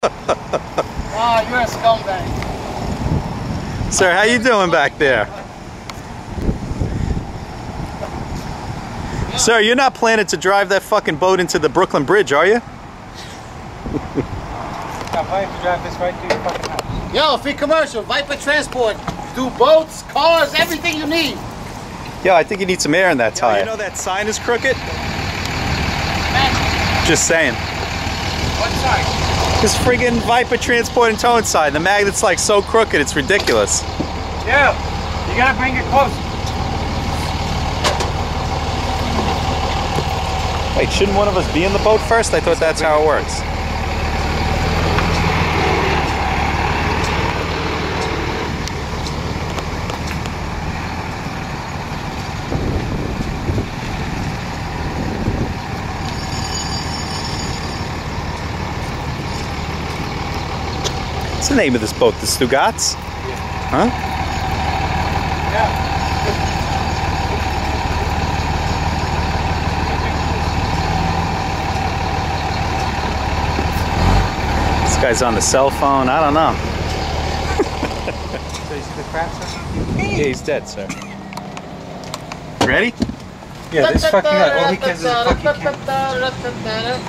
Oh, you're a scumbag. Sir, how you doing back there? Sir, you're not planning to drive that fucking boat into the Brooklyn Bridge, are you? I'm planning to drive this right to your fucking house. Yo, free commercial, Viper Transport. Do boats, cars, everything you need. Yo, I think you need some air in that tire. You know that sign is crooked? Just saying. What sign? This friggin' Viper Transport and Towing sign. The magnet's like so crooked, it's ridiculous. Yeah, you gotta bring it closer. Wait, shouldn't one of us be in the boat first? I thought that's how it works. What's the name of this boat? The Stugats? Yeah. Huh? Yeah. This guy's on the cell phone. I don't know. So you see the crap, sir? Yeah, he's dead, sir. Ready? Yeah, this fucking guy. All he cares is a fucking camera.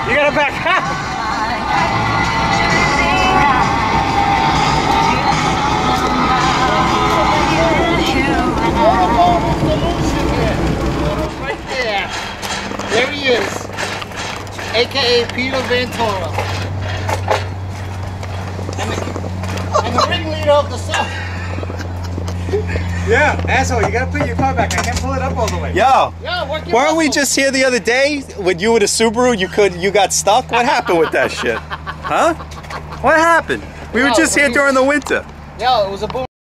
You gotta back up! Right there. There he is. AKA Peter Ventura. And the ringleader of the song. Yeah, asshole, you gotta put your car back. I can't pull it up all the way. Yo, Yeah, weren't we just here the other day when you with a Subaru? You got stuck? What happened with that shit? Huh? What happened? We were just here during the winter. Yo, it was a boom.